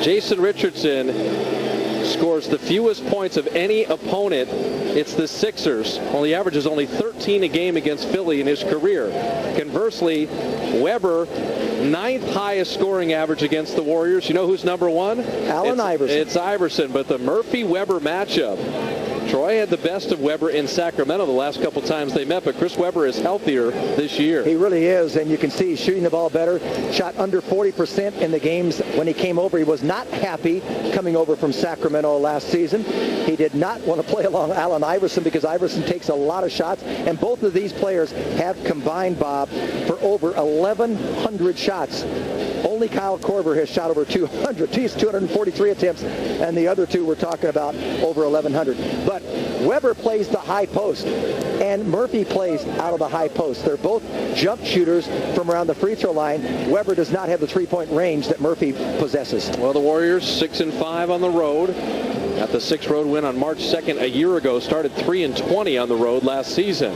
Jason Richardson scores the fewest points of any opponent. It's the Sixers. Only averages only 13 a game against Philly in his career. Conversely, Weber, 9th highest scoring average against the Warriors. You know who's number one? Iverson. It's Iverson, but the Murphy-Weber matchup. Troy had the best of Weber in Sacramento the last couple times they met, but Chris Webber is healthier this year. He really is, and you can see he's shooting the ball better. Shot under 40% in the games when he came over. He was not happy coming over from Sacramento last season. He did not want to play along Allen Iverson because Iverson takes a lot of shots, and both of these players have combined, Bob, for over 1,100 shots. Only Kyle Korver has shot over 200. He's 243 attempts, and the other two we're talking about over 1,100. But Weber plays the high post, and Murphy plays out of the high post. They're both jump shooters from around the free throw line. Weber does not have the three-point range that Murphy possesses. Well, the Warriors 6-5 on the road. Got the 6-road win on March 2nd a year ago. Started 3-20 on the road last season.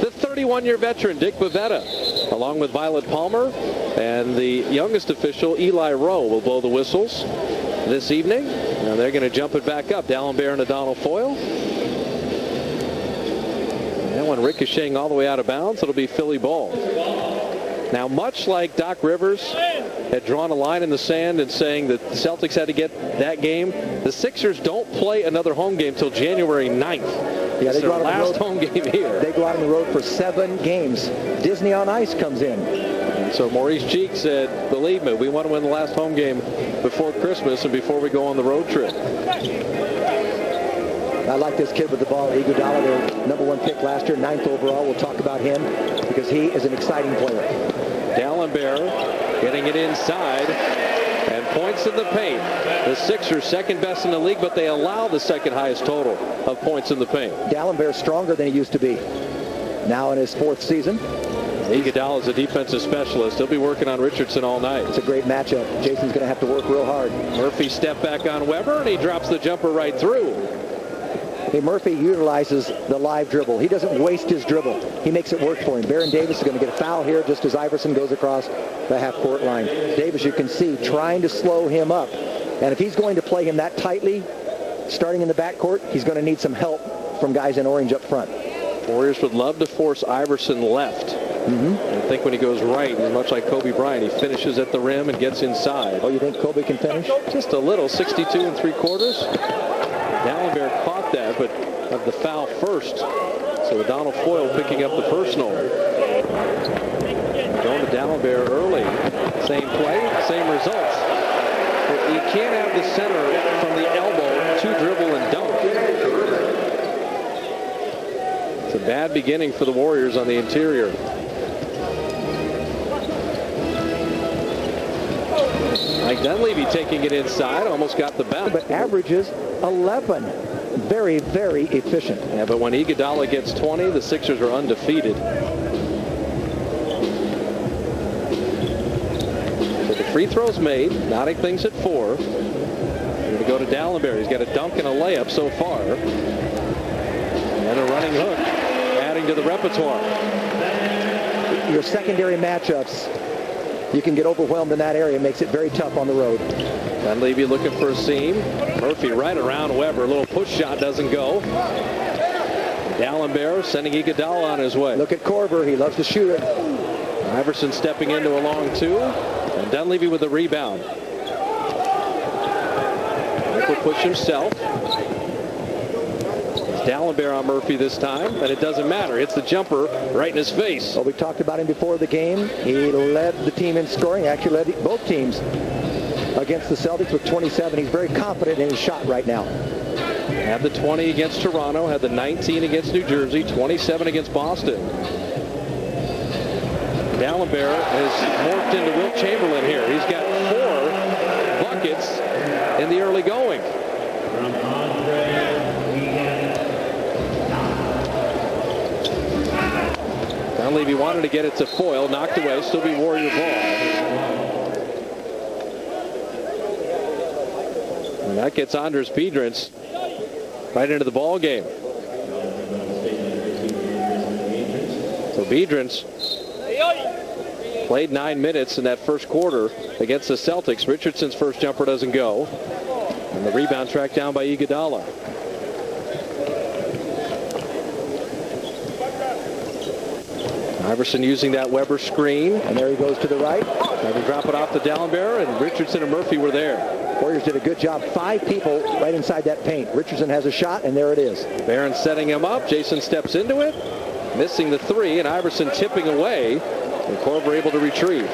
The 31-year veteran, Dick Bavetta, along with Violet Palmer, and the youngest official, Eli Rowe, will blow the whistles this evening. And they're going to jump it back up. Dallin Bear and O'Donnell Foyle. That one ricocheting all the way out of bounds. It'll be Philly ball. Now, much like Doc Rivers had drawn a line in the sand and saying that the Celtics had to get that game, the Sixers don't play another home game till January 9th. Yeah, they go out on the road. Home game here. They go out on the road for 7 games. Disney on Ice comes in. And so Maurice Cheek said, believe me, we want to win the last home game before Christmas and before we go on the road trip. I like this kid with the ball, Iguodala, their number 1 pick last year, 9th overall. We'll talk about him because he is an exciting player. Dallin Bear getting it inside and points in the paint. The Sixers second best in the league, but they allow the second highest total of points in the paint. Dallin Bear stronger than he used to be. Now in his 4th season. Iguodala is a defensive specialist. He'll be working on Richardson all night. It's a great matchup. Jason's going to have to work real hard. Murphy step back on Weber, and he drops the jumper right through. Hey, Murphy utilizes the live dribble. He doesn't waste his dribble. He makes it work for him. Baron Davis is going to get a foul here just as Iverson goes across the half-court line. Davis, you can see, trying to slow him up. And if he's going to play him that tightly, starting in the backcourt, he's going to need some help from guys in orange up front. Warriors would love to force Iverson left. I think when he goes right, much like Kobe Bryant, he finishes at the rim and gets inside. Oh, you think Kobe can finish? Just a little, 62 3/4. Dallin Bear caught that, but of the foul first. So O'Donnell Foyle picking up the personal. Going to Dallin Bear early. Same play, same results. But you can't have the center from the elbow to dribble and dunk. It's a bad beginning for the Warriors on the interior. Mike Dunleavy taking it inside, almost got the bounce. But averages 11. Very, very efficient. Yeah, but when Iguodala gets 20, the Sixers are undefeated. So the free throw's made, knotting things at 4. Here we go to Dallin Bear. He's got a dunk and a layup so far. And a running hook, adding to the repertoire. Your secondary matchups, you can get overwhelmed in that area. It makes it very tough on the road. Dunleavy looking for a seam. Murphy right around Weber. A little push shot doesn't go. Dallin Bear sending Iguodala on his way. Look at Korver. He loves to shoot it. Iverson stepping into a long 2. And Dunleavy with the rebound. Michael push himself. Dallin Bear on Murphy this time, and it doesn't matter. It's the jumper right in his face. Well, we talked about him before the game. He led the team in scoring, actually led both teams against the Celtics with 27. He's very confident in his shot right now. Had the 20 against Toronto, had the 19 against New Jersey, 27 against Boston. Dallin Bear has morphed into Wilt Chamberlain here. He's got 4 buckets in the early going. Dunleavy wanted to get it to Foyle, knocked away, still be Warrior ball. And that gets Andres Biedrins right into the ball game. So Biedrins Played 9 minutes in that first quarter against the Celtics. Richardson's first jumper doesn't go. And the rebound tracked down by Iguodala. Iverson using that Weber screen. And there he goes to the right. And we drop it off to Dallenberg, and Richardson and Murphy were there. Warriors did a good job. 5 people right inside that paint. Richardson has a shot, and there it is. Baron setting him up. Jason steps into it, missing the 3, and Iverson tipping away. And Korver able to retrieve.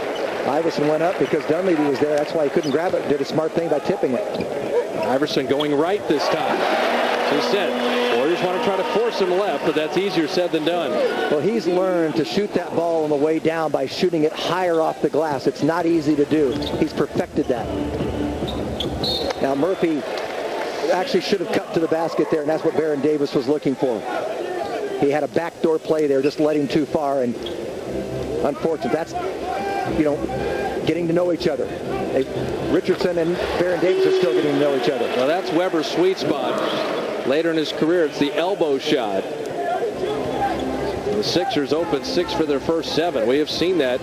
Iverson went up because Dunleavy was there. That's why he couldn't grab it. Did a smart thing by tipping it. Iverson going right this time. As he said, Warriors want to try to force him left, but that's easier said than done. Well, he's learned to shoot that ball on the way down by shooting it higher off the glass. It's not easy to do. He's perfected that. Now Murphy actually should have cut to the basket there, and that's what Baron Davis was looking for. He had a backdoor play there, just led him too far, and unfortunate. That's, getting to know each other. Richardson and Baron Davis are still getting to know each other. Well, that's Weber's sweet spot. Later in his career, it's the elbow shot. The Sixers opened 6 for their first 7. We have seen that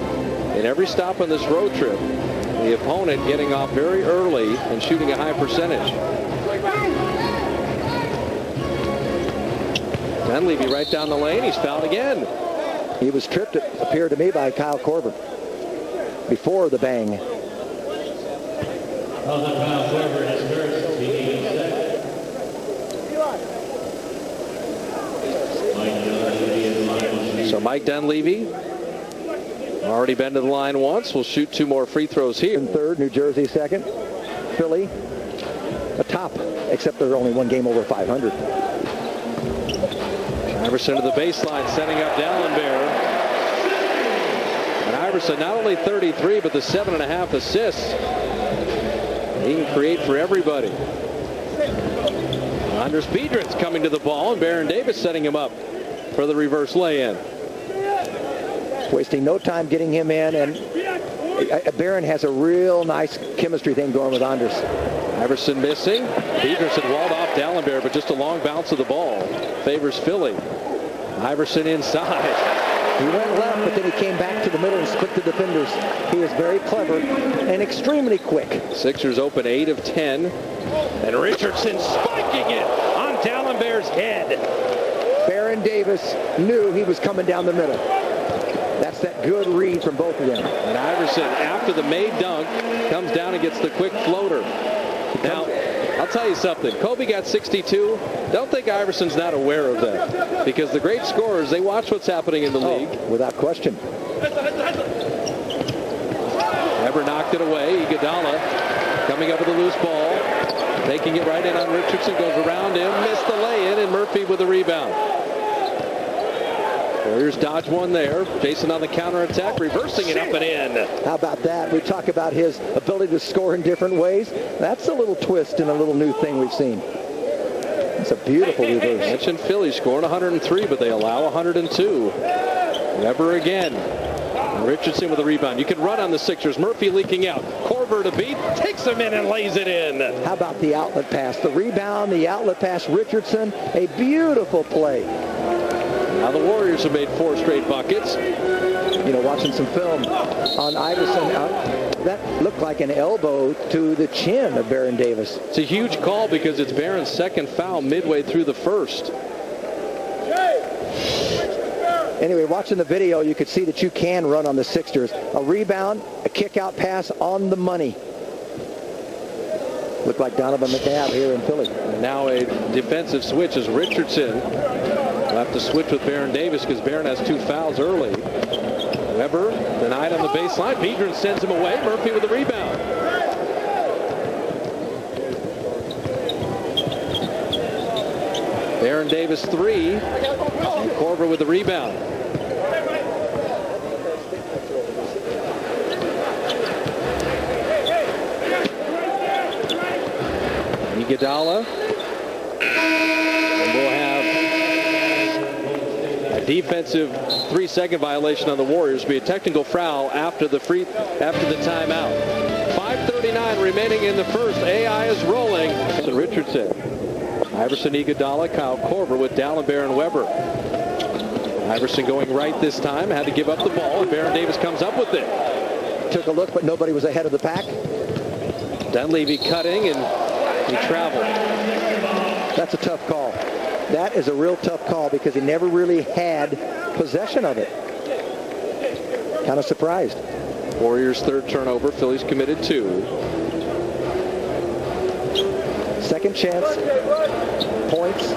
in every stop on this road trip. The opponent getting off very early and shooting a high percentage. Dunleavy right down the lane. He's fouled again. He was tripped, it appeared to me, by Kyle Korver before the bang. So Mike Dunleavy, already been to the line once, will shoot 2 more free throws here. In third, New Jersey second, Philly atop, except they're only 1 game over 500. Iverson to the baseline, setting up Dallenberg. And Iverson not only 33, but the 7.5 assists. He can create for everybody. Anders Biedrins coming to the ball, and Baron Davis setting him up for the reverse lay-in. Wasting no time getting him in, and Baron has a real nice chemistry thing going with Anders. Iverson missing. Biedrins had walled off Dallenberg, but just a long bounce of the ball favors Philly. Iverson inside. He went left, but then he came back to the middle and split the defenders. He is very clever and extremely quick. Sixers open 8 of 10. And Richardson spiking it on Dallenberg's head. Baron Davis knew he was coming down the middle. That's that good read from both of them. And Iverson, after the made dunk, comes down and gets the quick floater. Now, I'll tell you something. Kobe got 62. Don't think Iverson's not aware of that. Because the great scorers, they watch what's happening in the league. Without question. Weber knocked it away. Iguodala coming up with a loose ball. Taking it right in on Richardson. Goes around him. Missed the lay-in. And Murphy with the rebound. Warriors dodge one there. Jason on the counterattack, reversing it up and in. How about that? We talk about his ability to score in different ways. That's a little twist and a little new thing we've seen. It's a beautiful reverse. Mentioned Philly scoring 103, but they allow 102. Weber again. Richardson with a rebound. You can run on the Sixers. Murphy leaking out. Korver to beat. Takes him in and lays it in. How about the outlet pass? The rebound, the outlet pass. Richardson, a beautiful play. Now the Warriors have made 4 straight buckets. Watching some film on Iverson, that looked like an elbow to the chin of Baron Davis. It's a huge call because it's Baron's second foul midway through the first. Anyway, watching the video, you could see that you can run on the Sixers. A rebound, a kick-out pass on the money. Looked like Donovan McNabb here in Philly. And now a defensive switch as Richardson will have to switch with Baron Davis because Baron has 2 fouls early. Weber denied on the baseline. Biedrins sends him away. Murphy with the rebound. Baron Davis 3. And Korver with the rebound. Iguodala. And we'll have a defensive 3-second violation on the Warriors. Be a technical foul after the timeout. 5:39 remaining in the first. AI is rolling. Richardson. Iverson, Iguodala, Kyle Korver with Dallenberg and Weber. Iverson going right this time, had to give up the ball, and Baron Davis comes up with it. Took a look, but nobody was ahead of the pack. Dunleavy cutting, and he traveled. That's a tough call. That is a real tough call because he never really had possession of it. Kind of surprised. Warriors' third turnover. Phillies committed 2. Second chance, points,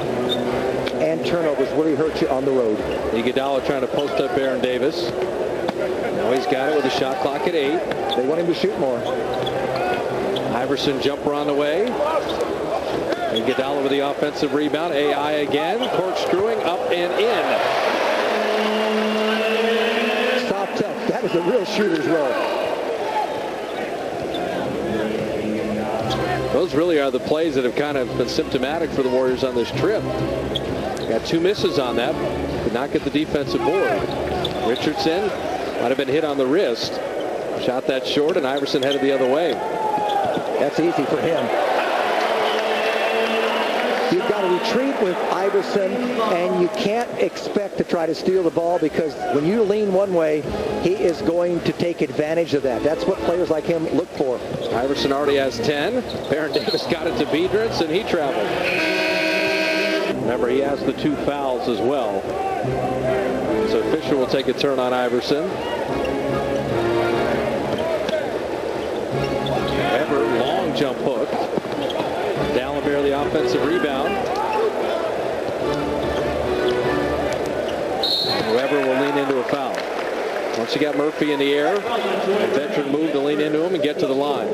and turnovers really hurt you on the road. Iguodala trying to post up Baron Davis. Now he's got it with a shot clock at 8. They want him to shoot more. Iverson jumper on the way. Iguodala with the offensive rebound. AI again. Corkscrewing up and in. Soft touch. That is a real shooter's roll. Those really are the plays that have kind of been symptomatic for the Warriors on this trip. Got 2 misses on that. Could not get the defensive board. Richardson might have been hit on the wrist. Shot that short, and Iverson headed the other way. That's easy for him. You've got to retreat with Iverson, and you can't expect to try to steal the ball because when you lean one way, he is going to take advantage of that. That's what players like him look for. Iverson already has 10. Baron Davis got it to Biedrins, and he traveled. Remember, he has the 2 fouls as well. So Fisher will take a turn on Iverson. Weber, long jump hook. Dallenberg the offensive rebound. Weber will lean into a foul. Once you got Murphy in the air, a veteran move to lean into him and get to the line.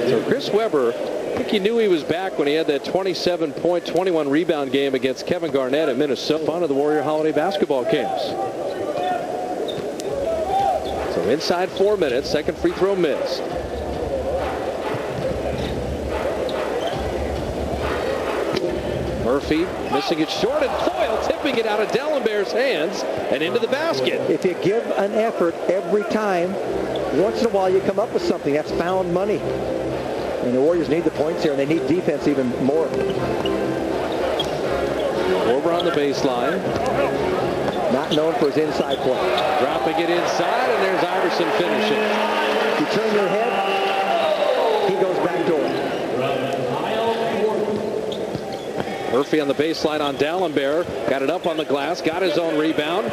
So Chris Webber, I think he knew he was back when he had that 27-point, 21-rebound game against Kevin Garnett at Minnesota. Fun of the Warrior holiday basketball camps. So inside 4 minutes, second free throw missed. Murphy missing it short, and Foyle tipping it out of Dallenberg's hands and into the basket. If you give an effort every time, once in a while you come up with something. That's found money. And the Warriors need the points here, and they need defense even more. Over on the baseline. Not known for his inside play. Dropping it inside, and there's Iverson finishing. You turn your head, he goes back door. Murphy on the baseline on Dallenberg. Got it up on the glass, got his own rebound.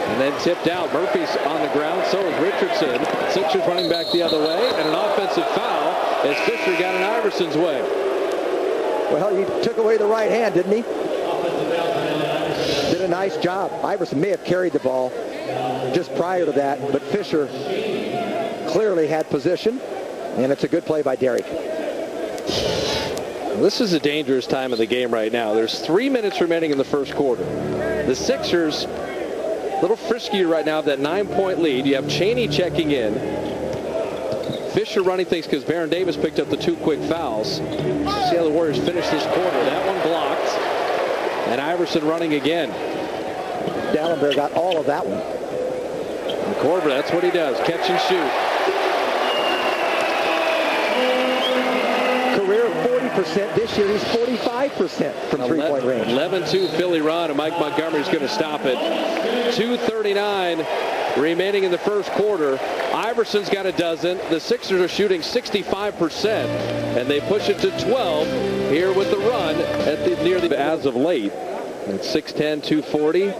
And then tipped out. Murphy's on the ground, so is Richardson. Sixers running back the other way, and an offensive foul as Fisher got in Iverson's way. Well, he took away the right hand, didn't he? Did a nice job. Iverson may have carried the ball just prior to that, but Fisher clearly had position, and it's a good play by Derek. This is a dangerous time of the game right now. There's 3 minutes remaining in the first quarter. The Sixers a little friskier right now, that 9-point lead. You have Chaney checking in. Fisher running things because Baron Davis picked up the 2 quick fouls. See how the Warriors finish this quarter. That one blocked. And Iverson running again. Dallenberg got all of that one. And Korver, that's what he does. Catch and shoot. Career 40%. This year he's 45% from 3-point range. 11-2 Philly run, and Mike Montgomery's going to stop it. 2:39 remaining in the first quarter. Iverson's got a dozen. The Sixers are shooting 65%, and they push it to 12 here with the run at the near the as of late. And 6:10, 2:40.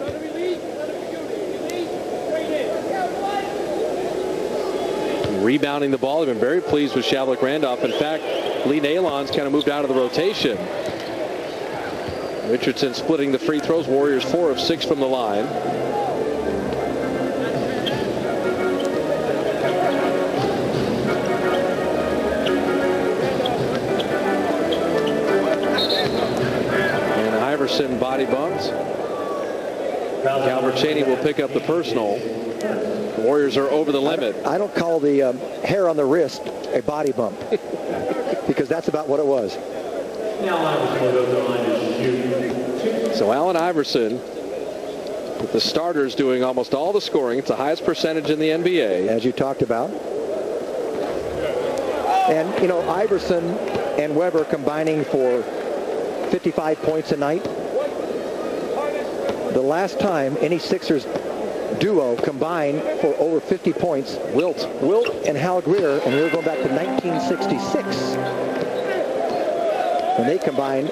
Rebounding the ball. They've been very pleased with Shavlik Randolph. In fact, Lee Nalon's kind of moved out of the rotation. Richardson splitting the free throws. Warriors 4 of 6 from the line. And Iverson body bumped. Calvert Chaney will pick up the personal. The Warriors are over the limit. I don't call the hair on the wrist a body bump because that's about what it was. So Allen Iverson, with the starters doing almost all the scoring. It's the highest percentage in the NBA. As you talked about. And, you know, Iverson and Weber combining for 55 points a night. The last time any Sixers duo combined for over 50 points, Wilt and Hal Greer, and we were going back to 1966. And they combined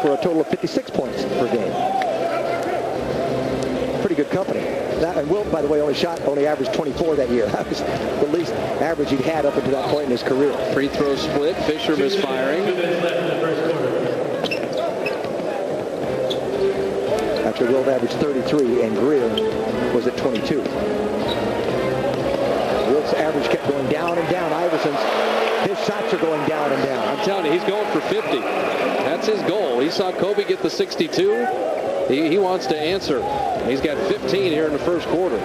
for a total of 56 points per game. Pretty good company. That, and Wilt, by the way, only averaged 24 that year. That was the least average he'd had up until that point in his career. Free throw split. Fisher misfiring. Actually, Wilt averaged 33, and Greer was at 22. Wilt's average kept going down and down. Iverson's, his shots are going down and down. I'm telling you, he's going for 50. That's his goal. He saw Kobe get the 62. He wants to answer. He's got 15 here in the first quarter.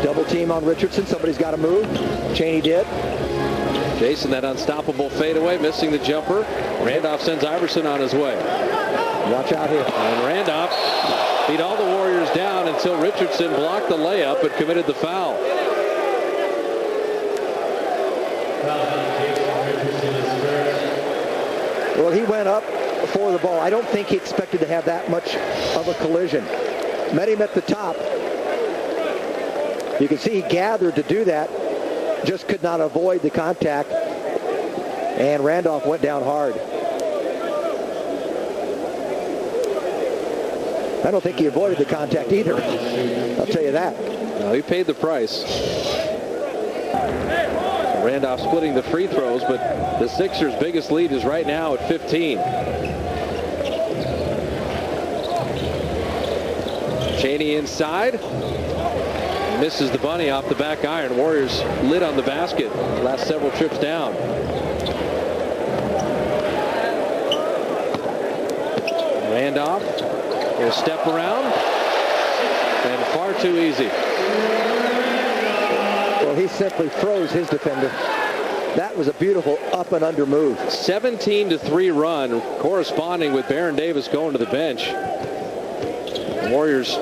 Double team on Richardson. Somebody's got to move. Cheney did. Jason, that unstoppable fadeaway, missing the jumper. Randolph sends Iverson on his way. Watch out here. And Randolph beat all the Warriors down until Richardson blocked the layup but committed the foul. Well, he went up for the ball. I don't think he expected to have that much of a collision. Met him at the top. You can see he gathered to do that. Just could not avoid the contact. And Randolph went down hard. I don't think he avoided the contact either. I'll tell you that. No, he paid the price. Randolph splitting the free throws, but the Sixers' biggest lead is right now at 15. Cheney inside. Misses the bunny off the back iron. Warriors lid on the basket last several trips down. Randolph will step around, and far too easy. Well, he simply froze his defender. That was a beautiful up and under move. 17-3 run, corresponding with Baron Davis going to the bench. The Warriors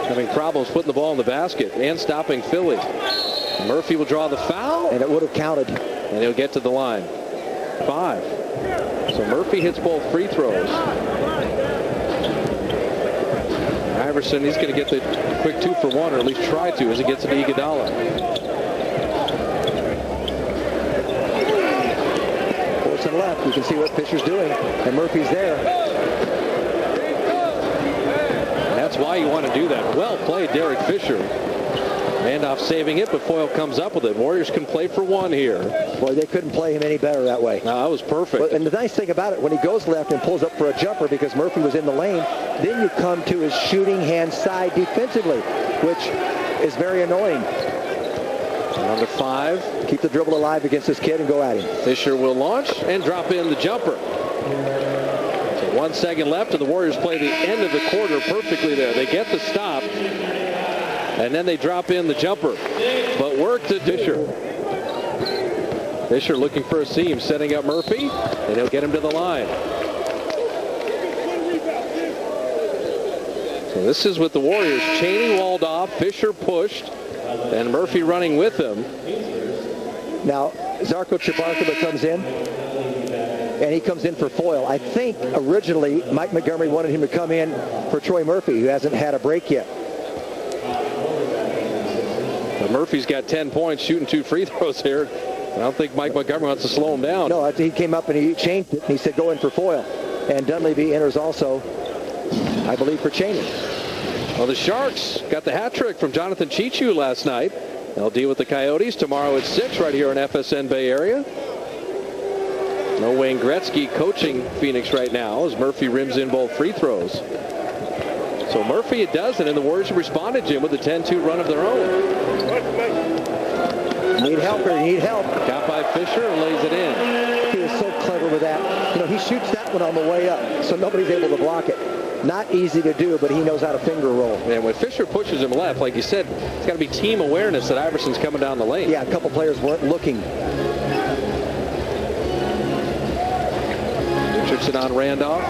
having problems putting the ball in the basket and stopping Philly. Murphy will draw the foul. And it would have counted. And he'll get to the line. 5. So Murphy hits both free throws. Iverson, he's going to get the quick 2 for 1, or at least try to, as he gets to Iguodala. Force and left. You can see what Fisher's doing. And Murphy's there. That's why you want to do that. Well played, Derek Fisher. Randolph saving it, but Foyle comes up with it. Warriors can play for 1 here. Boy, they couldn't play him any better that way. No, that was perfect. But, and the nice thing about it, when he goes left and pulls up for a jumper because Murphy was in the lane, then you come to his shooting hand side defensively, which is very annoying. Under 5. Keep the dribble alive against this kid and go at him. Fisher will launch and drop in the jumper. 1 second left, and the Warriors play the end of the quarter perfectly there. They get the stop, and then they drop in the jumper. But work to Fisher. Fisher looking for a seam, setting up Murphy, and he'll get him to the line. So this is with the Warriors. Cheney walled off, Fisher pushed, and Murphy running with him. Now, Zarko Chabarkova comes in. And he comes in for Foyle. I think originally Mike Montgomery wanted him to come in for Troy Murphy, who hasn't had a break yet. But Murphy's got 10 points, shooting 2 free throws here. I don't think Mike Montgomery wants to slow him down. No, he came up and he changed it. And he said, go in for Foyle. And Dunleavy enters also, I believe, for Cheney. Well, the Sharks got the hat trick from Jonathan Chichu last night. They'll deal with the Coyotes tomorrow at 6 right here in FSN Bay Area. No Wayne Gretzky coaching Phoenix right now as Murphy rims in both free throws. So Murphy a dozen, and the Warriors responded to him with a 10-2 run of their own. Need help or need help. Got by Fisher and lays it in. He was so clever with that. You know, he shoots that one on the way up, so nobody's able to block it. Not easy to do, but he knows how to finger roll. And when Fisher pushes him left, like you said, it's got to be team awareness that Iverson's coming down the lane. Yeah, a couple players weren't looking. Richardson on Randolph.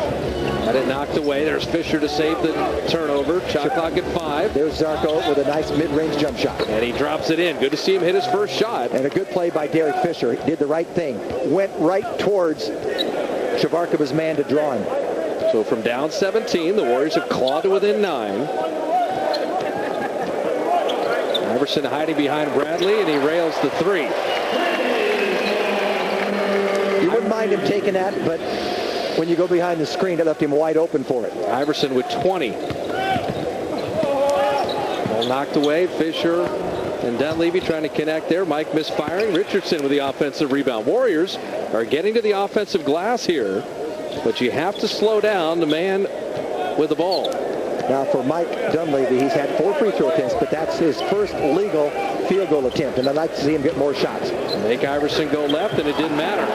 Had it knocked away. There's Fisher to save the turnover. Shot clock at 5. There's Zarko with a nice mid-range jump shot. And he drops it in. Good to see him hit his first shot. And a good play by Derek Fisher. He did the right thing. Went right towards Shabarkova's man to draw him. So from down 17, the Warriors have clawed to within 9. Iverson hiding behind Bradley, and he rails the 3. You wouldn't mind him taking that, but when you go behind the screen, it left him wide open for it. Iverson with 20. Ball knocked away. Fisher and Dunleavy trying to connect there. Mike misfiring. Richardson with the offensive rebound. Warriors are getting to the offensive glass here, but you have to slow down the man with the ball. Now for Mike Dunleavy, he's had 4 free throw attempts, but that's his first legal field goal attempt, and I'd like to see him get more shots. Make Iverson go left, and it didn't matter.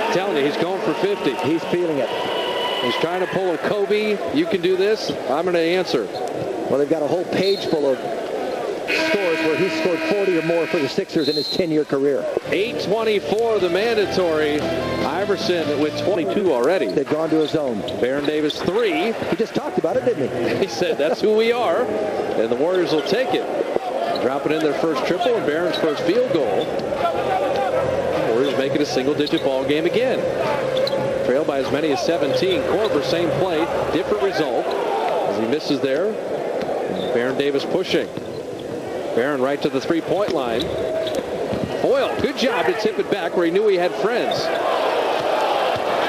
I'm telling you, he's going for 50. He's feeling it. He's trying to pull a Kobe. You can do this. I'm going to answer. Well, they've got a whole page full of scores where he's scored 40 or more for the Sixers in his 10-year career. 8:24 the mandatory. Iverson with 22 already. They've gone to a zone. Baron Davis 3. He just talked about it, didn't he? He said that's who we are, and the Warriors will take it. Dropping in their first triple and Barron's first field goal. Warriors make it a single-digit ball game again. Trail by as many as 17. Korver, same play, different result as he misses there. And Baron Davis pushing. Baron right to the three-point line. Boyle, good job to tip it back where he knew he had friends.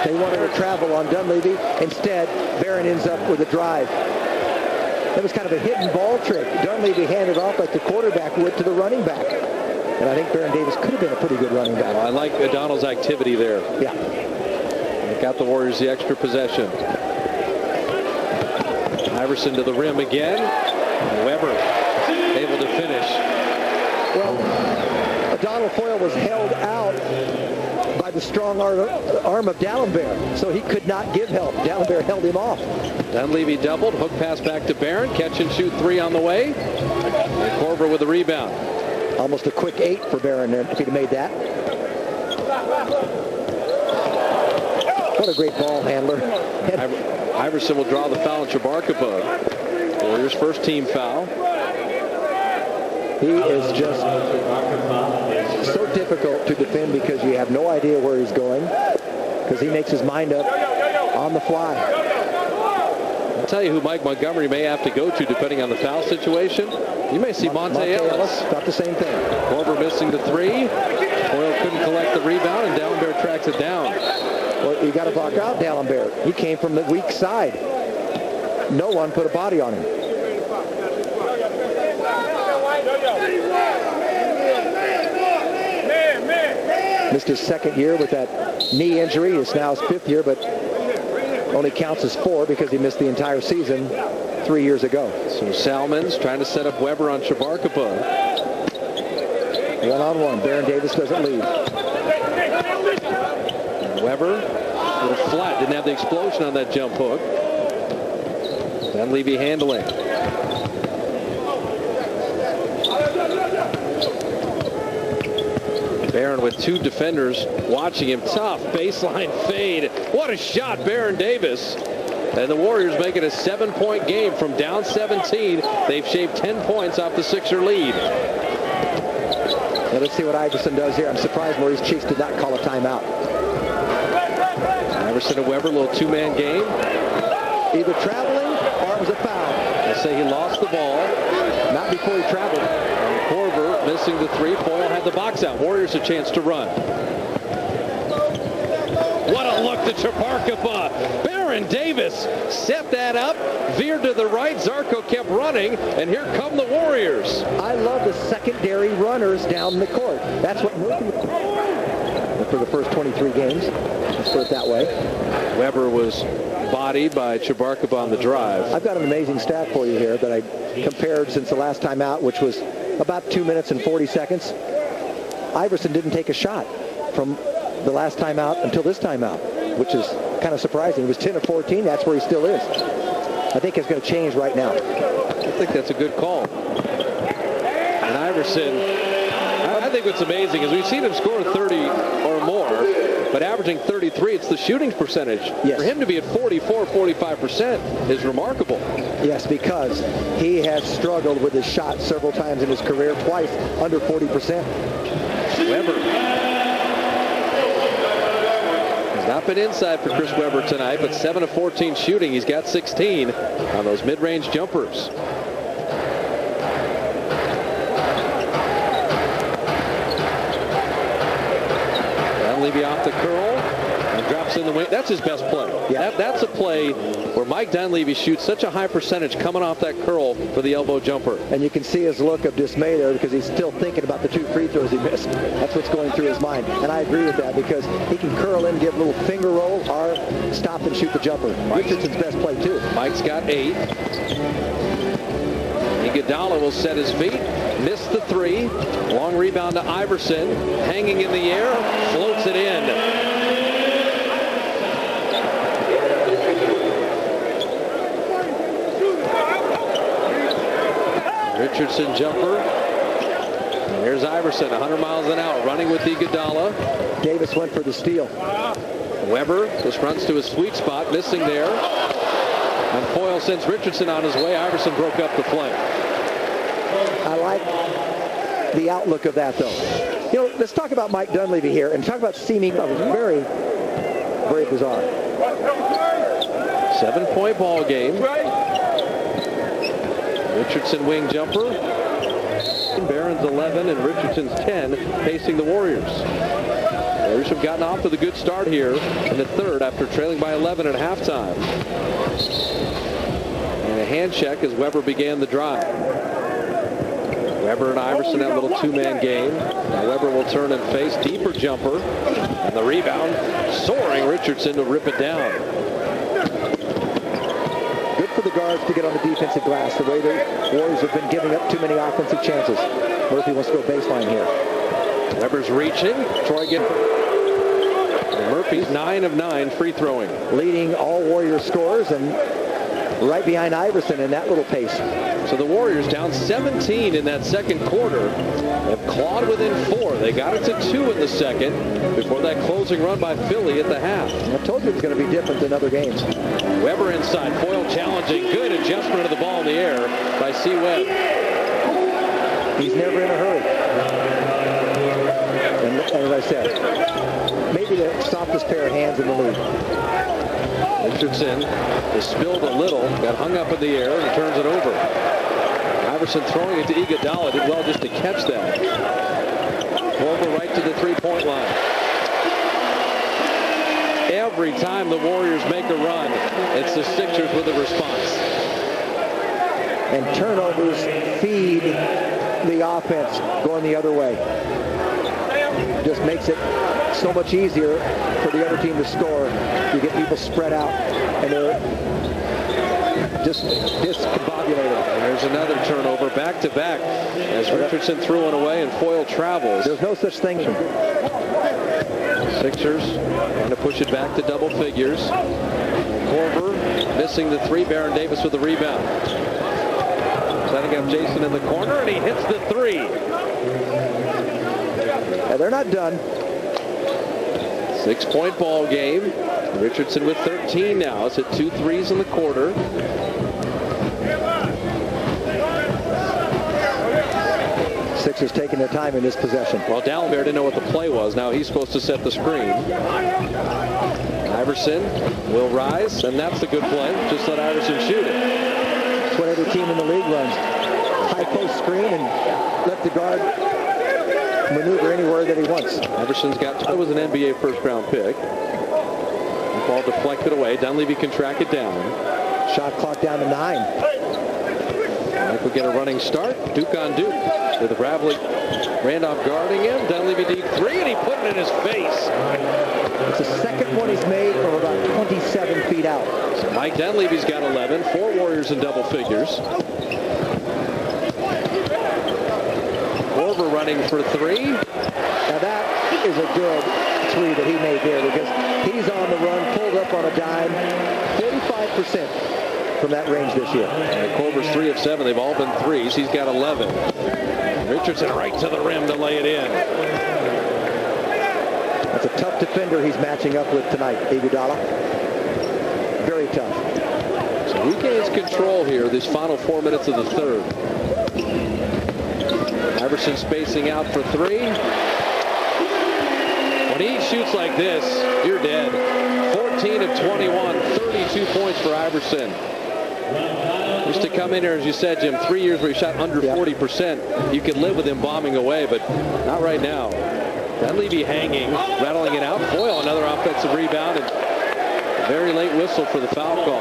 They wanted to travel on Dunleavy. Instead, Baron ends up with a drive. That was kind of a hidden ball trick. Dunleavy handed off like the quarterback would to the running back. And I think Baron Davis could have been a pretty good running back. Well, I like O'Donnell's activity there. Yeah. It got the Warriors the extra possession. Iverson to the rim again. Weber able to finish. Well, O'Donnell Foyle was held out by the strong arm of D'Alembert, so he could not give help. D'Alembert held him off. Dunleavy doubled, hook pass back to Barron, catch and shoot 3 on the way. And Korver with the rebound. Almost a quick 8 for Barron there if he'd made that. What a great ball handler. Iverson will draw the foul on Chabarkapa. Warriors' first team foul. He is just so difficult to defend because you have no idea where he's going, because he makes his mind up on the fly. I'll tell you who Mike Montgomery may have to go to depending on the foul situation. You may see Monte Ellis. Got the same thing. Korver missing the 3. Boyle couldn't collect the rebound, and D'Alembert tracks it down. Well, you got to block out D'Alembert. He came from the weak side. No one put a body on him. Missed his second year with that knee injury. It's now his 5th year, but only counts as 4 because he missed the entire season 3 years ago. So Salmons trying to set up Weber on Chabarkapa. One-on-one. Baron Davis doesn't lead. And Weber, a little flat. Didn't have the explosion on that jump hook. Dunleavy handling. Baron with 2 defenders watching him. Tough baseline fade. What a shot, Baron Davis. And the Warriors make it a 7-point game from down 17. They've shaved 10 points off the Sixer lead. Now let's see what Iverson does here. I'm surprised Maurice Cheeks did not call a timeout. Iverson and Weber, a little 2-man game. Either traveling or it was a foul. They say he lost the ball. Not before he traveled. And Korver missing the 3. Boyle had the box out. Warriors a chance to run. What a look to Chabarkapa. Baron Davis set that up, veered to the right. Zarko kept running, and here come the Warriors. I love the secondary runners down the court. That's what for the first 23 games. Let's put it that way. Weber was bodied by Chabarkapa on the drive. I've got an amazing stat for you here that I compared since the last time out, which was about 2 minutes and 40 seconds. Iverson didn't take a shot from the last time out until this time out, which is kind of surprising. He was 10 of 14. That's where he still is. I think it's going to change right now. I think that's a good call. And Iverson, I I think what's amazing is we've seen him score 30 or more, but averaging 33, it's the shooting percentage. Yes. For him to be at 44, 45% is remarkable. Yes, because he has struggled with his shot several times in his career, twice under 40%. Weber has not been inside for Chris Weber tonight, but 7 of 14 shooting. He's got 16 on those mid-range jumpers. Dunleavy off the curl and drops in the wing. That's his best play. Yeah. That's a play where Mike Dunleavy shoots such a high percentage coming off that curl for the elbow jumper. And you can see his look of dismay there because he's still thinking about the 2 free throws he missed. That's what's going through his mind. And I agree with that because he can curl in, give a little finger roll, or stop and shoot the jumper. Richardson's best play, too. Mike's got 8. Iguodala will set his feet. Missed the 3. Long rebound to Iverson. Hanging in the air. Floats it in. Richardson jumper. And here's Iverson, 100 miles an hour, running with Iguodala. Davis went for the steal. Weber just runs to his sweet spot, missing there. And Foyle sends Richardson on his way. Iverson broke up the play. I like the outlook of that, though. You know, let's talk about Mike Dunleavy here and talk about seeming very, very bizarre. 7-point ball game. Richardson wing jumper. Barron's 11 and Richardson's 10 facing the Warriors. The Warriors have gotten off to the good start here in the third after trailing by 11 at halftime. And a hand check as Weber began the drive. Weber and Iverson have a little 2-man game. Now Weber will turn and face deeper jumper. And the rebound, soaring Richardson to rip it down. Good for the guards to get on the defensive glass. The way the Warriors have been giving up too many offensive chances. Murphy wants to go baseline here. Weber's reaching. Troy gets. Murphy's 9 of 9 free throwing. Leading all Warrior scorers and right behind Iverson in that little pace. So the Warriors down 17 in that second quarter. Have clawed within 4. They got it to 2 in the second before that closing run by Philly at the half. I told you it was going to be different than other games. Weber inside. Foyle challenging. Good adjustment of the ball in the air by C. Webb. He's never in a hurry. And as I said, maybe the softest pair of hands in the league. Richardson is spilled a little, got hung up in the air, and he turns it over. Iverson throwing it to Iguodala. Did well just to catch that. Over right to the 3-point line. Every time the Warriors make a run, it's the Sixers with a response. And turnovers feed the offense going the other way. Just makes it so much easier for the other team to score. You get people spread out and they're just discombobulated. And there's another turnover back to back as Richardson threw one away and Foyle travels. There's no such thing. Sixers trying to push it back to double figures. Korver missing the 3. Baron Davis with the rebound. Setting up Jason in the corner, and he hits the 3. Now they're not done. 6-point ball game. Richardson with 13 now. It's at 2 threes in the quarter. Sixers taking their time in this possession. Well, Dallenberg didn't know what the play was. Now he's supposed to set the screen. Iverson will rise, and that's the good play. Just let Iverson shoot it. That's what every team in the league runs. High post screen and let the guard maneuver anywhere that he wants. Iverson's got, it was an NBA first-round pick. The ball deflected away. Dunleavy can track it down. Shot clock down to 9. Mike will get a running start. Duke on Duke. With Randolph guarding him. Dunleavy deep 3, and he put it in his face. It's the second one he's made from about 27 feet out. So Mike Dunleavy's got 11. 4 Warriors in double figures. Korver running for 3. Now that is a good 3 that he made there because he's on the run, pulled up on a dime. 45% from that range this year. And Korver's 3 of 7. They've all been 3s. He's got 11. Richardson right to the rim to lay it in. That's a tough defender he's matching up with tonight, Iguodala. Very tough. So he gains control here these final 4 minutes of the third. Iverson spacing out for three. When he shoots like this, you're dead. 14 of 21, 32 points for Iverson. Used to come in here, as you said, Jim, 3 years where he shot under 40%. You could live with him bombing away, but not right now. Dunleavy hanging, rattling it out. Foyle, another offensive rebound, and very late whistle for the foul call.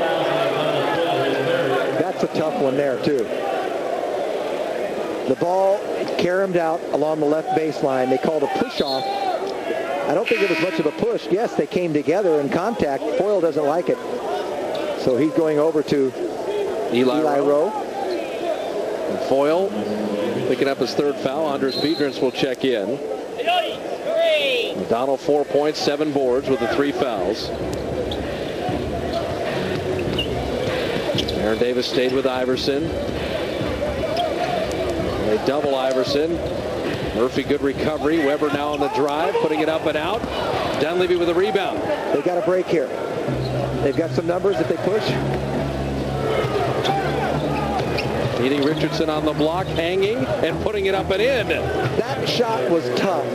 That's a tough one there, too. The ball caromed out along the left baseline. They called a push-off. I don't think it was much of a push. Yes, they came together in contact. Foyle doesn't like it. So he's going over to Eli Rowe. And Foyle picking up his third foul. Andres Biedrins will check in. Donald 4 points, 7 boards with the 3 fouls. Baron Davis stayed with Iverson. They double Iverson. Murphy, good recovery. Weber now on the drive, putting it up and out. Dunleavy with a rebound. They got a break here. They've got some numbers if they push. Meeting Richardson on the block, hanging and putting it up and in. That shot was tough.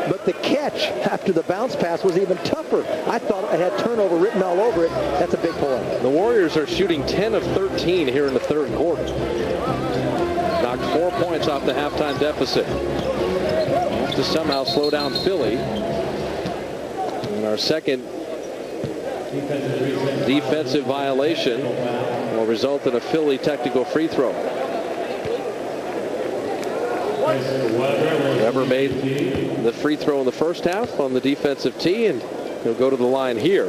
But the catch after the bounce pass was even tougher. I thought it had turnover written all over it. That's a big point. The Warriors are shooting 10 of 13 here in the third quarter. Knocked 4 points off the halftime deficit. Have to somehow slow down Philly. And our second defensive violation will result in a Philly technical free throw. Weber made the free throw in the first half on the defensive tee, and he'll go to the line here.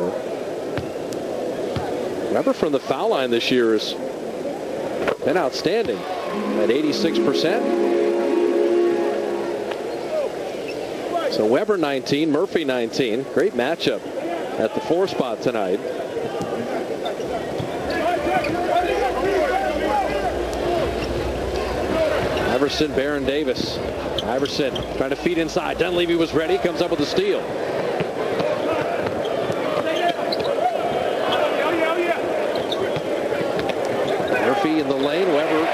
Weber from the foul line this year has been outstanding at 86%. So Weber 19, Murphy 19. Great matchup at the 4 spot tonight. Iverson, Baron Davis. Iverson trying to feed inside. Dunleavy was ready. Comes up with a steal. Murphy in the lane. Weber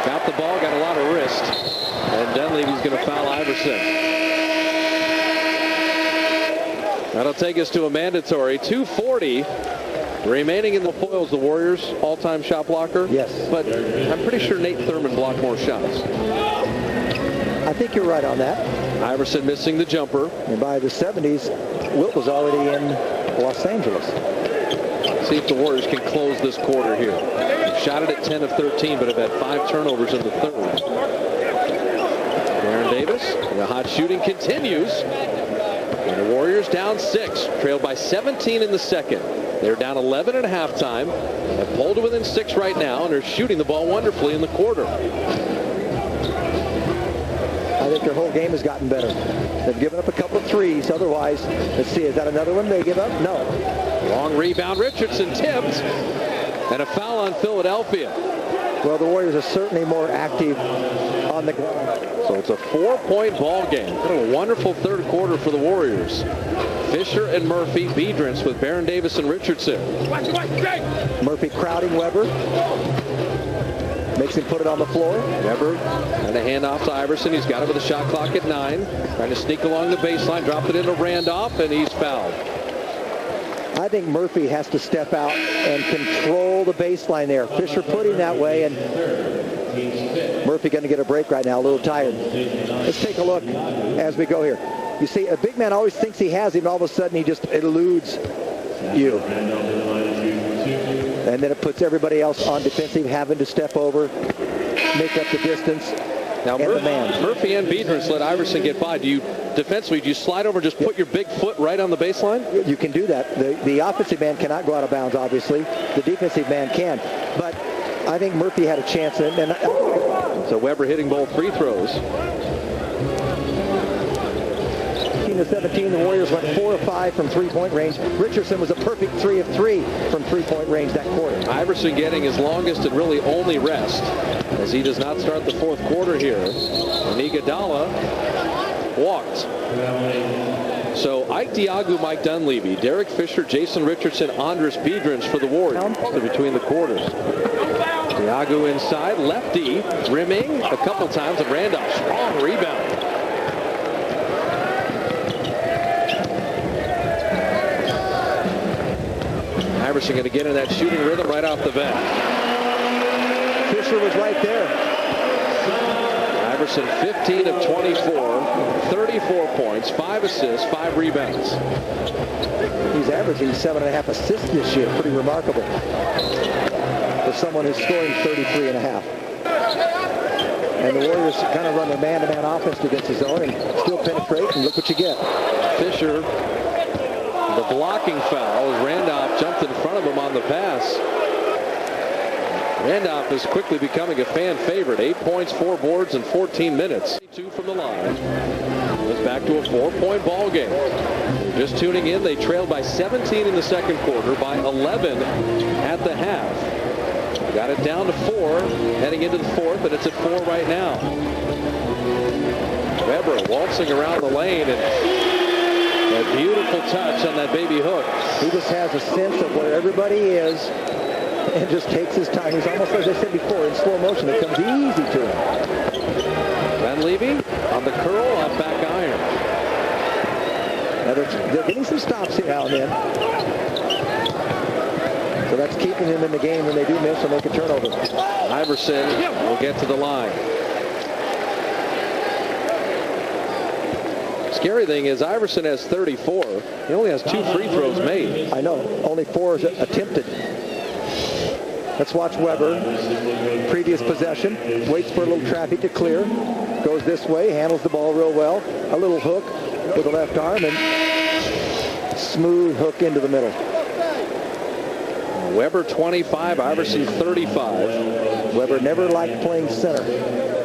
got the ball, got a lot of wrist. And Dunleavy's going to foul Iverson. That'll take us to a mandatory. 2:40 remaining in the foils. The Warriors all-time shot blocker. Yes. But I'm pretty sure Nate Thurman blocked more shots. I think you're right on that. Iverson missing the jumper. And by the 70s, Wilt was already in Los Angeles. See if the Warriors can close this quarter here. They've shot it at 10 of 13, but have had 5 turnovers in the third. Baron Davis, the hot shooting continues. And the Warriors down 6, trailed by 17 in the second. They're down 11 at halftime. They've pulled to within 6 right now, and they're shooting the ball wonderfully in the quarter. I think their whole game has gotten better. They've given up a couple of threes. Otherwise, let's see, is that another one they give up? No. Long rebound. Richardson tipped. And a foul on Philadelphia. Well, the Warriors are certainly more active on the ground. So it's a 4-point ball game. What a wonderful third quarter for the Warriors. Fisher and Murphy, Biedrins with Baron Davis and Richardson. Murphy crowding Weber. Makes him put it on the floor. Weber and a handoff to Iverson. He's got it with a shot clock at 9. Trying to sneak along the baseline. Dropped it into Randolph, and he's fouled. I think Murphy has to step out and control the baseline there. Fisher put him that way, and Murphy going to get a break right now, a little tired. Let's take a look as we go here. You see, a big man always thinks he has him, and all of a sudden he just eludes you. And then it puts everybody else on defensive, having to step over, make up the distance. Now, Murphy and Biedrins let Iverson get by. Defensively, do you slide over and just put your big foot right on the baseline? You can do that. The offensive man cannot go out of bounds, obviously. The defensive man can. But I think Murphy had a chance. So Weber hitting both free throws. 14 to 17. The Warriors went 4 of 5 from three-point range. Richardson was a perfect 3 of 3 from three-point range that quarter. Iverson getting his longest and really only rest, as he does not start the fourth quarter here. And Iguodala walked. So Ike Diagu, Mike Dunleavy, Derek Fisher, Jason Richardson, Andres Biedrins for the Warriors between the quarters. Diagu inside, lefty, rimming a couple times, and Randolph, strong rebound. Iverson going to get in that shooting rhythm right off the bat. Fisher was right there. Iverson 15 of 24, 34 points, 5 assists, 5 rebounds. He's averaging 7.5 assists this year. Pretty remarkable for someone who's scoring 33.5. And the Warriors kind of run a man-to-man offense against his own and still penetrate, and look what you get. Fisher, the blocking foul as Randolph jumped in front of him on the pass. Randolph is quickly becoming a fan favorite. 8 points, 4 boards in 14 minutes. 2 from the line. It's back to a 4-point ball game. Just tuning in, they trailed by 17 in the second quarter, by 11 at the half. Got it down to 4 heading into the fourth, and it's at 4 right now. Weber waltzing around the lane, and a beautiful touch on that baby hook. He just has a sense of where everybody is and just takes his time. He's almost, as I said before, in slow motion. It comes easy to him. Dunleavy on the curl, off back iron. Now they're getting some stops here now and then. So that's keeping him in the game when they do miss or make a turnover. Iverson will get to the line. Scary thing is Iverson has 34. He only has 2 free throws made. I know. Only 4 is attempted. Let's watch Weber. Previous possession. Waits for a little traffic to clear. Goes this way. Handles the ball real well. A little hook with the left arm and smooth hook into the middle. Weber 25, Iverson 35. Weber never liked playing center.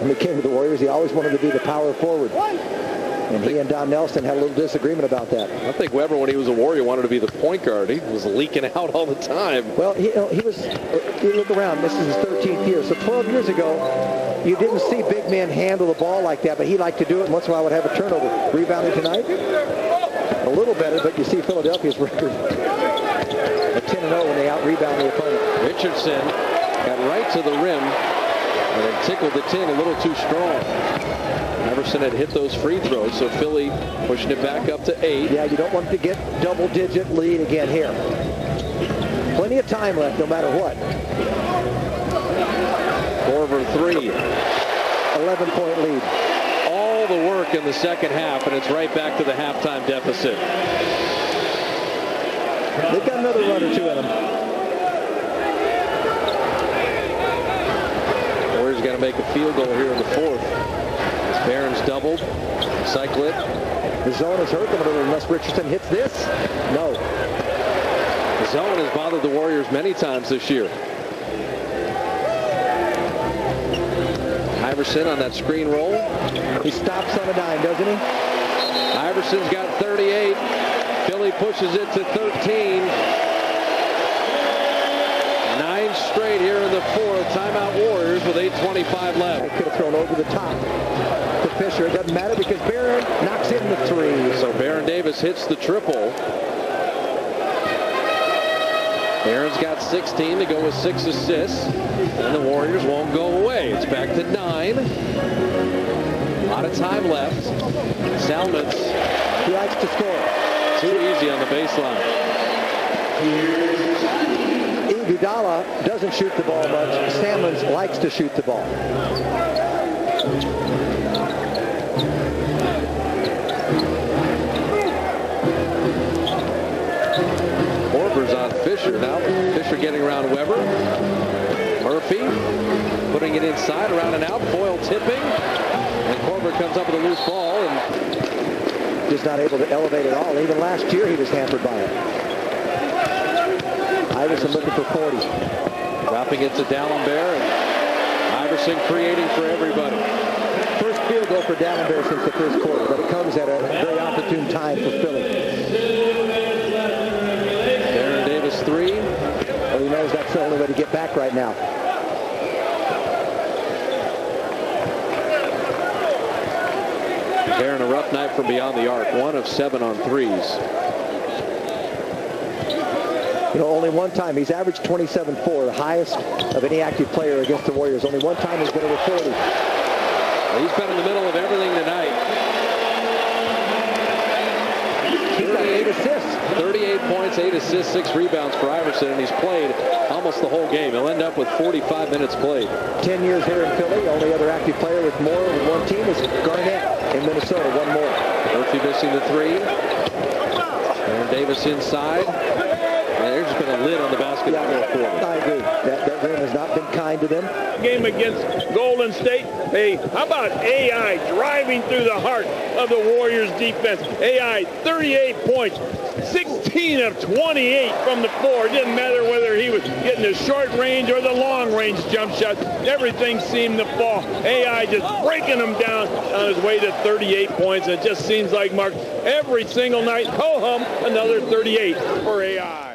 When he came to the Warriors, he always wanted to be the power forward. And he and Don Nelson had a little disagreement about that. I think Weber, when he was a Warrior, wanted to be the point guard. He was leaking out all the time. Well, he was, you look around, this is his 13th year. So 12 years ago, you didn't see big men handle the ball like that, but he liked to do it, and once in a while would have a turnover. Rebounding tonight? A little better, but you see Philadelphia's record at 10-0 when they out-rebound the opponent. Richardson got right to the rim and then tickled the tin a little too strong. Iverson had hit those free throws, so Philly pushing it back up to 8. Yeah, you don't want to get double-digit lead again here. Plenty of time left, no matter what. Korver 3. 11-point lead. All the work in the second half, and it's right back to the halftime deficit. They've got another run or two in them. Warriors got to make a field goal here in the fourth. Barron's doubled. Cycle it. The zone has hurt them a little unless Richardson hits this. No. The zone has bothered the Warriors many times this year. Iverson on that screen roll. He stops on a dime, doesn't he? Iverson's got 38. Philly pushes it to 13. 9 straight here in the fourth. Timeout Warriors with 8:25 left. They could have thrown over the top to Fisher. It doesn't matter because Baron knocks in the 3. So Baron Davis hits the triple. Baron's got 16 to go with 6 assists. And the Warriors won't go away. It's back to 9. A lot of time left. Salmons. He likes to score. Too easy on the baseline. Iguodala doesn't shoot the ball much. Salmons likes to shoot the ball. Korver's on Fisher now. Fisher getting around Weber. Murphy putting it inside, around and out. Foyle tipping. And Korver comes up with a loose ball and just not able to elevate at all. Even last year he was hampered by it. Iverson looking for 40. Dropping it to D'Alembert, and Iverson creating for everybody. First field goal for Dallenberg since the first quarter, but it comes at a very opportune time for Philly. Baron Davis 3. Well, he knows that's the only way to get back right now. Baron, a rough night from beyond the arc. 1 of 7 on threes. You know, only one time. He's averaged 27-4, the highest of any active player against the Warriors. Only one time he's been over 40. He's been in the middle of everything tonight. He's got 8 assists. 38 points, 8 assists, 6 rebounds for Iverson, and he's played almost the whole game. He'll end up with 45 minutes played. 10 years here in Philly. Only other active player with more than one team is Garnett in Minnesota. One more. Murphy missing the 3. Baron Davis inside. There's just been a lid on the basketball for them. I agree. That rim has not been kind to them. Game against Golden State. Hey, how about AI driving through the heart of the Warriors defense? AI, 38 points, 16 of 28 from the floor. It didn't matter whether he was getting the short range or the long range jump shots. Everything seemed to fall. AI just breaking them down on his way to 38 points. It just seems like, Mark, every single night, ho-hum, another 38 for AI.